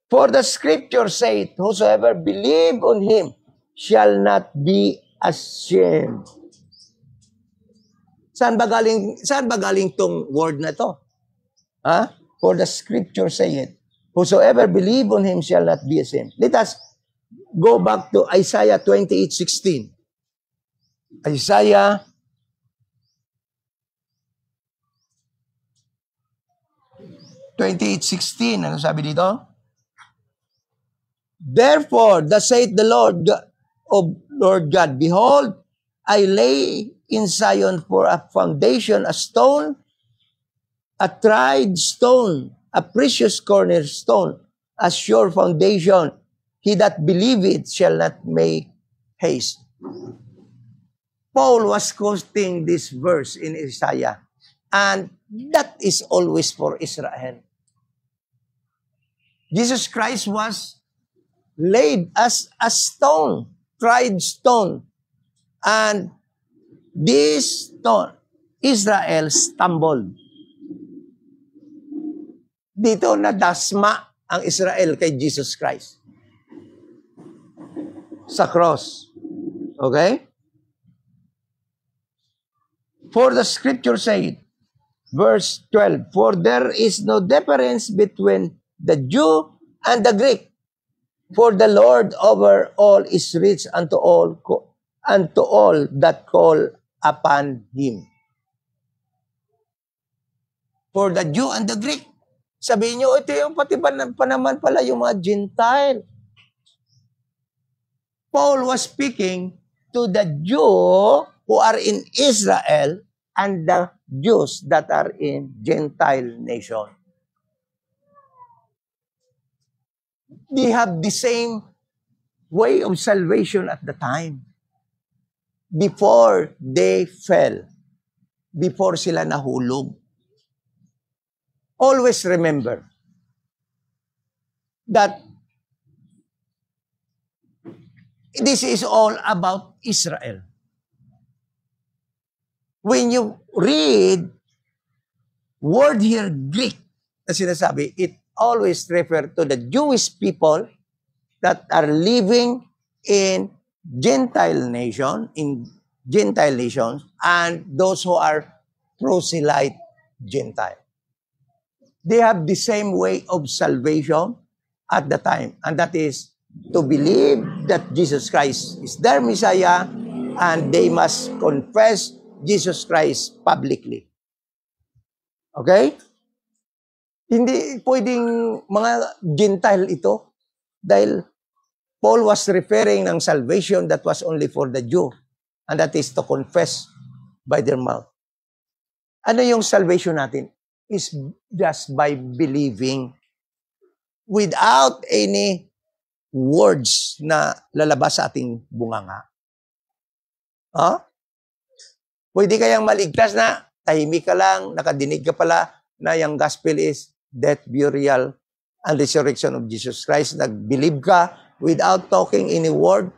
A: For the scripture saith, whosoever believe on him shall not be ashamed. Saan ba galing tong word na to? For the scripture saith, whosoever believe on him shall not be ashamed. Let us go back to Isaiah 28:16. Isaiah 28:16. Ano sabi dito? Therefore, thus saith the Lord God, behold, I lay in Zion for a foundation, a stone, a tried stone, a precious cornerstone, a sure foundation. He that believeth shall not make haste. Paul was quoting this verse in Isaiah, and that is always for Israel. Jesus Christ was laid as a stone, tried stone, and this stone, Israel stumbled. Dito nadasma ang Israel kay Jesus Christ sa cross. Okay? For the scripture said, verse 12, for there is no difference between the Jew and the Greek, for the Lord over all is rich unto all that call upon Him. For the Jew and the Greek. Sabihin nyo, ito yung pati pa naman pala yung mga Gentile. Paul was speaking to the Jew who are in Israel and the Jews that are in Gentile nation. They have the same way of salvation at the time. Before they fell, before sila nahulog. Always remember that this is all about Israel. When you read word here, Greek, na sinasabi, it always refer to the Jewish people that are living in Gentile nations, and those who are proselyte Gentile. They have the same way of salvation at the time, and that is to believe that Jesus Christ is their Messiah, and they must confess Jesus Christ publicly. Okay? Hindi pwedeng mga Gentile ito, dahil Paul was referring ng salvation that was only for the Jew, and that is to confess by their mouth. Ano yung salvation natin? Is just by believing without any words na lalabas sa ating bunganga. Huh? Pwede kayang maligtas na tahimik ka lang, nakadinig ka pala na yung gospel is death, burial, and resurrection of Jesus Christ. Nag-believe ka without talking any word,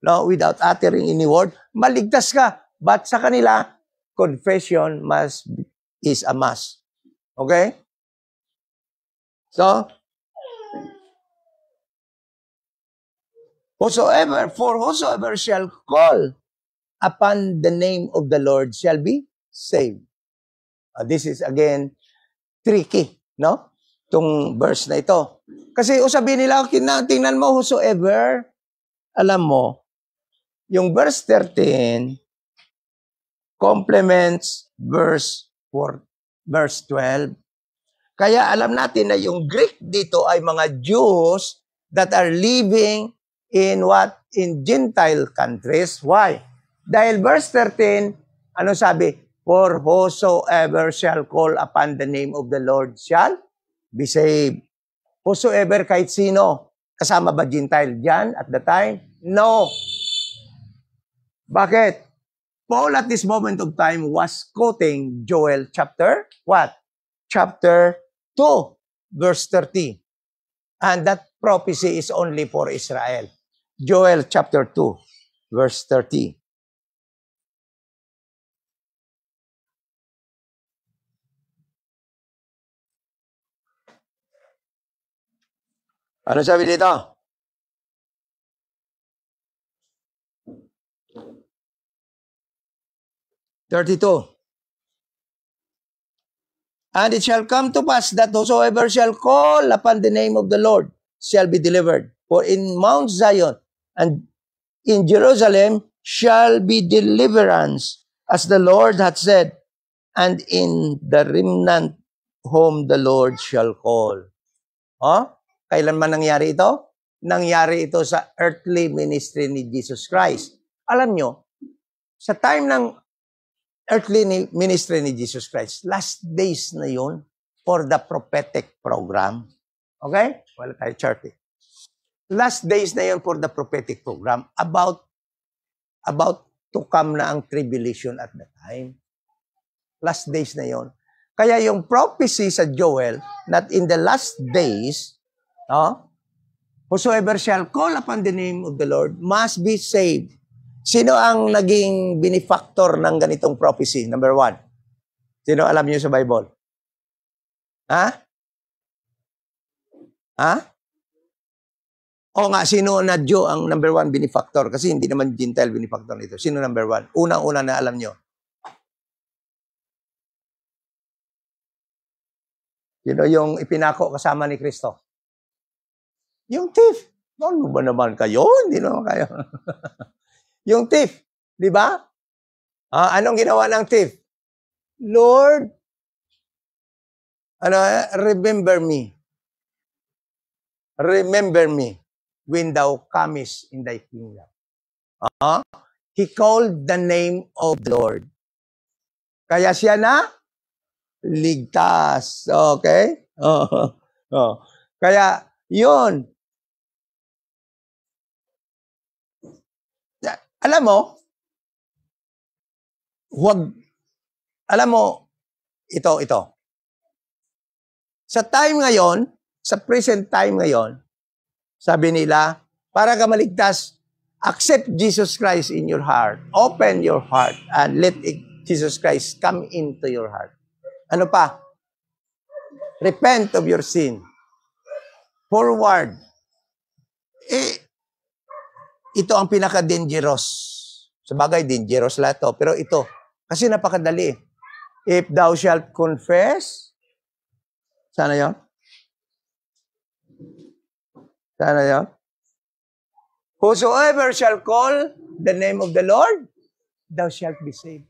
A: no, without uttering any word, maligtas ka. But sa kanila, confession is a must. Okay? So, whosoever shall call upon the name of the Lord shall be saved. This is again tricky, no? Itong verse na ito. Kasi sabihin nila, tingnan mo, whosoever, alam mo, yung verse 13 complements verse 12. Kaya alam natin na yung Greek dito ay mga Jews that are living in what? In Gentile countries. Why? Dahil verse 13, ano sabi? For whosoever shall call upon the name of the Lord shall be saved. Whosoever, kahit sino. Kasama ba Gentile dyan at the time? No. Bakit? Paul at this moment of time was quoting Joel chapter what? Chapter 2, verse 30. And that prophecy is only for Israel. Joel chapter 2, verse 30. Ano sabi dito? And it shall come to pass that whosoever shall call upon the name of the Lord shall be delivered. For in Mount Zion and in Jerusalem shall be deliverance, as the Lord hath said, and in the remnant whom the Lord shall call. Oh? Kailan man nangyari ito? Nangyari ito sa earthly ministry ni Jesus Christ. Alam nyo, sa time ng earthly ministry ni Jesus Christ. Last days na yun for the prophetic program. Okay? Wala tayo chart eh. Last days na yun for the prophetic program about to come na ang tribulation at the time. Last days na yon. Kaya yung prophecy sa Joel, that in the last days, whosoever shall call upon the name of the Lord must be saved. Sino ang naging benefactor ng ganitong prophecy? Number 1. Sino alam niyo sa Bible? Ha? O nga, sino na Diyo ang number 1 benefactor? Kasi hindi naman Gentile benefactor nito. Sino number 1? Unang-una na alam nyo. Sino yung ipinako kasama ni Kristo? Yung thief. Ano ba naman kayo? Hindi naman kayo. Yung thief. Di ba? Anong ginawa ng thief? Lord, remember me. Remember me when thou comest in thy kingdom. He called the name of the Lord. Kaya siya na ligtas. Okay? Kaya, yun. Alam mo, ito. Sa time ngayon, sa present time ngayon, sabi nila, para ka maligtas, accept Jesus Christ in your heart. Open your heart and let Jesus Christ come into your heart. Ano pa? Repent of your sin. Forward. Ito ang pinaka-dangerous. Sabagay, dangerous lahat to. Pero ito, kasi napakadali. If thou shalt confess, sana yun? Sana yun? Whosoever shall call the name of the Lord, thou shalt be saved.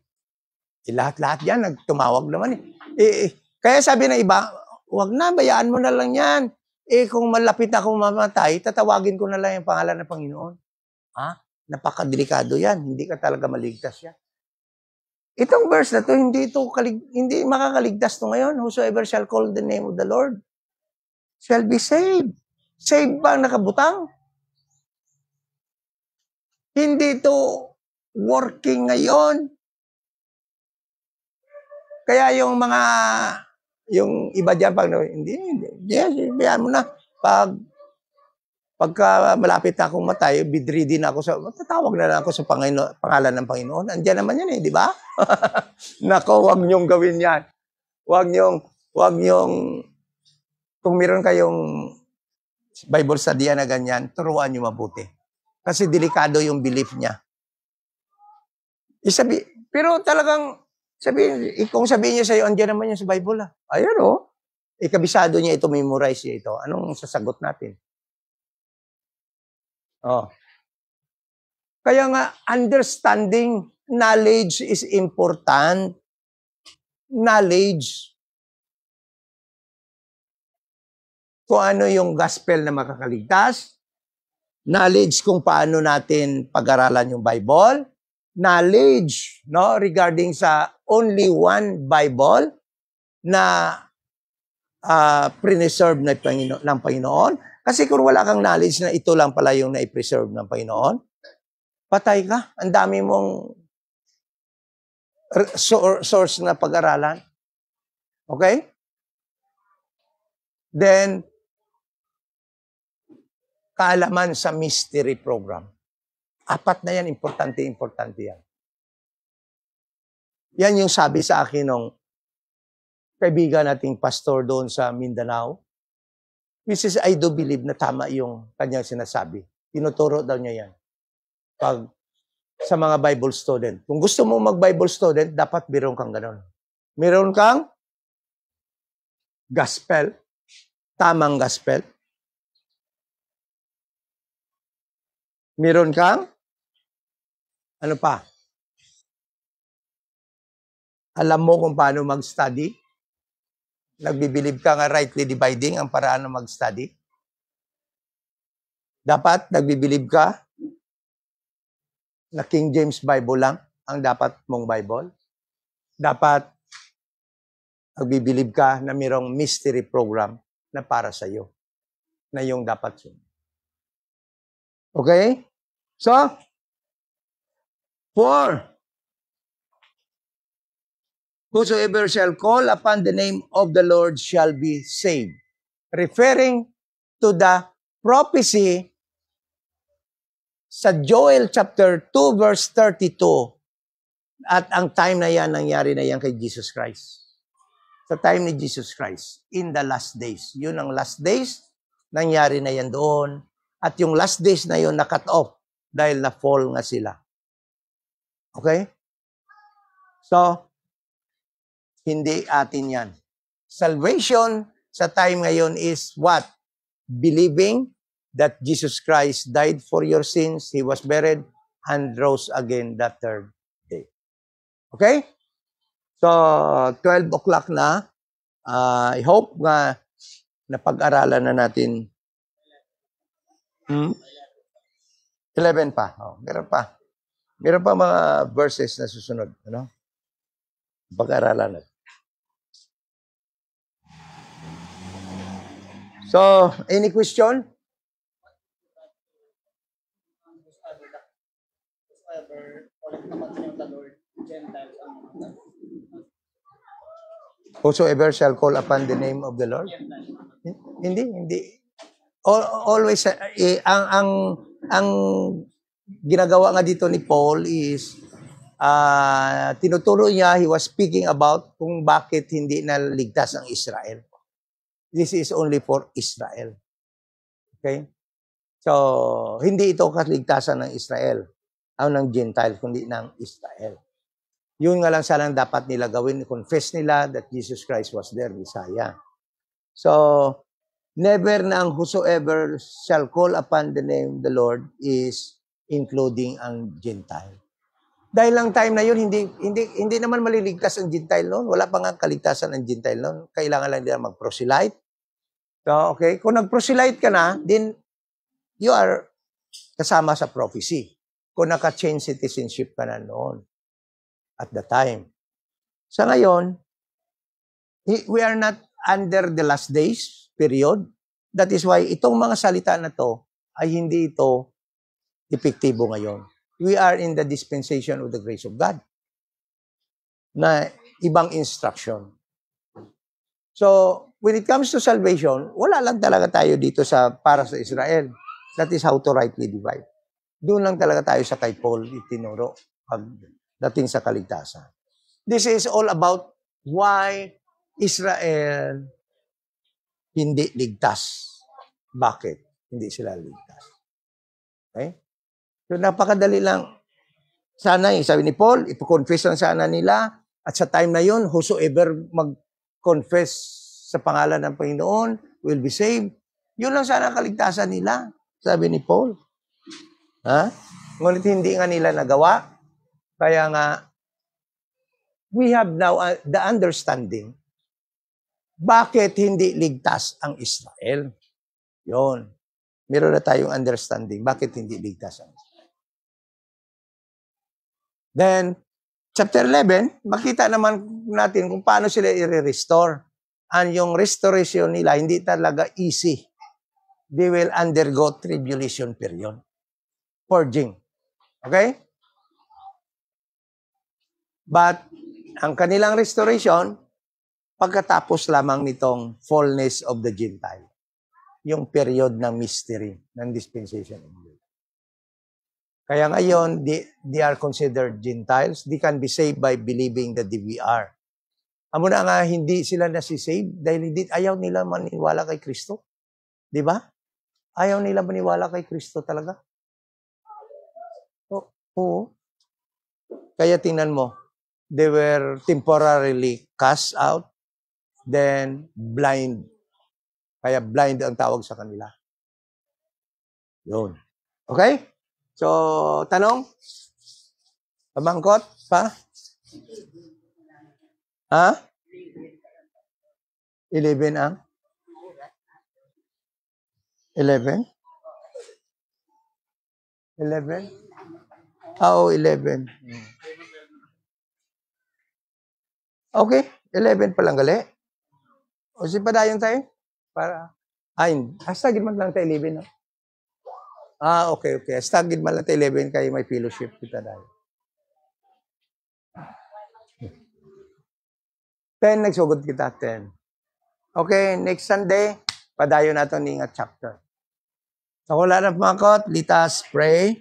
A: Lahat-lahat yan, nagtumawag naman eh. Kaya sabi ng iba, wag na, bayaan mo na lang yan. Kung malapit na akong mamatay, tatawagin ko na lang yung pangalan ng Panginoon. Napakadelikado yan. Hindi ka talaga maligtas yan. Itong verse na to, hindi makakaligtas to ngayon. Whosoever shall call the name of the Lord shall be saved. Saved ba ang nakabutang? Hindi to working ngayon. Kaya yung iba dyan, bayan mo na. Pagka malapit na akong matay, bedridden ako tatawag na lang ako sa pangalan ng Panginoon. Andiyan naman yan di ba? Nako, wag niyong gawin yan. Wag niyong, kung meron kayong Bible study na ganyan, turuan niyo mabuti. Kasi delikado yung belief niya. Pero talagang, kung sabihin niya sa'yo, andiyan naman yan sa Bible Ayan kabisado niya ito, memorize niya ito. Anong sasagot natin? Kaya nga, understanding, knowledge is important. Knowledge. Kung ano yung gospel na makakaligtas. Knowledge kung paano natin pag-aralan yung Bible. Knowledge, regarding sa only one Bible na preserve ng Panginoon. Kasi kung wala kang knowledge na ito lang pala yung na-preserve ng Panginoon, patay ka. Ang dami mong source na pag-aralan. Okay? Then, kaalaman sa mystery program. 4 na yan, importante yan. Yan yung sabi sa akin ng kaibigan nating pastor doon sa Mindanao. Mrs. I do believe na tama yung kanyang sinasabi. Tinuturo daw niya yan. Pag sa mga Bible student. Kung gusto mo mag-Bible student, dapat meron kang ganon. Meron kang gospel. Tamang gospel. Meron kang ano pa? Alam mo kung paano mag-study? Nagbibilib ka nga rightly dividing ang paraan ng mag-study? Dapat nagbibilib ka na King James Bible lang ang dapat mong Bible? dapat magbibilib ka na mayroong mystery program na para sa iyo, na yung dapat sunod. Okay? So, 4. Whosoever shall call upon the name of the Lord shall be saved. Referring to the prophecy sa Joel chapter 2 verse 32. At ang time na yan, nangyari na yan kay Jesus Christ. Sa time ni Jesus Christ, in the last days. Yun ang last days, nangyari na yan doon. At yung last days na yun, na-cut off dahil na-fall nga sila. Okay? So, hindi atin yan. Salvation sa time ngayon is what? Believing that Jesus Christ died for your sins, He was buried, and rose again that third day. Okay? So, 12 o'clock na. I hope nga napag-aralan na natin. 11 pa. Meron pa. Meron pa mga verses na susunod. Ano? Pag-aralan natin. So, any question? Whosoever shall call upon the name of the Lord? Hindi. Always, ang ginagawa nga dito ni Paul is, tinuturo niya, he was speaking about kung bakit hindi naligtas ang Israel. This is only for Israel. Okay? So, hindi ito kaligtasan ng Israel, ng Gentile, kundi ng Israel. Yun nga lang sana dapat nila gawin, confess nila that Jesus Christ was their Messiah. So, never na ang whosoever shall call upon the name of the Lord is including ang Gentile. Dahil lang time na yun, hindi naman maliligtas ang Gentile noon. Wala pa nga kaligtasan ang Gentile noon. Kailangan lang nila mag-proselyte. So, okay, kung nag-proselyte ka na, then you are kasama sa prophecy. Kung naka-change citizenship ka na noon at the time. Sa ngayon, we are not under the last days period. That is why itong mga salita na to ay hindi ito epektibo ngayon. We are in the dispensation of the grace of God na ibang instruction. So, when it comes to salvation, wala lang talaga tayo dito para sa Israel. That is how to rightly divide. Doon lang talaga tayo sa kay Paul itinuro pagdating sa kaligtasan. This is all about why Israel hindi ligtas. Bakit hindi sila ligtas? Okay? So, napakadali lang. Sana, sabi ni Paul, ipo-confess lang sana nila at sa time na yun, whosoever mag-confess sa pangalan ng Panginoon will be saved. Yun lang sana kaligtasan nila, sabi ni Paul. Ngunit hindi nga nila nagawa. Kaya nga, we have now the understanding bakit hindi ligtas ang Israel. Yun. Meron na tayong understanding bakit hindi ligtas ang Israel. Then, chapter 11, makita naman natin kung paano sila i-restore. And yung restoration nila, hindi talaga easy. They will undergo tribulation period. Purging. Okay? But, ang kanilang restoration, pagkatapos lamang nitong fullness of the Gentile. Yung period ng mystery, ng dispensation of God. Kaya ngayon, they are considered Gentiles. They can be saved by believing that we are. Amo na nga, hindi sila nasisave dahil ayaw nila maniwala kay Kristo. Di ba? Ayaw nila maniwala kay Kristo talaga. Oo. Kaya tingnan mo, they were temporarily cast out, then blind. Kaya blind ang tawag sa kanila. Yun. Okay? So, tanong? Pamangkot pa? 11 ang? 11? 11? Oo, 11. Okay, 11 pa lang gali. O si padayon tayo? Para, hashtag man lang tayo 11, no? Okay. Hashtag man lang tayo 11 kayo may fellowship kita dahil. 10, nagsugod kita, 10. Okay, next Sunday, padayon nato ni nga chapter. So, kung wala na pumakot, let us pray.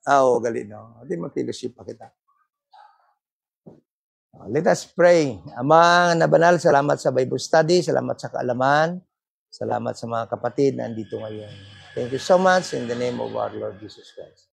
A: Gali, no? Hindi mag-fellowship pa kita. Let us pray. Amang nabanal, salamat sa Bible study, salamat sa kaalaman, salamat sa mga kapatid na andito ngayon. Thank you so much in the name of our Lord Jesus Christ.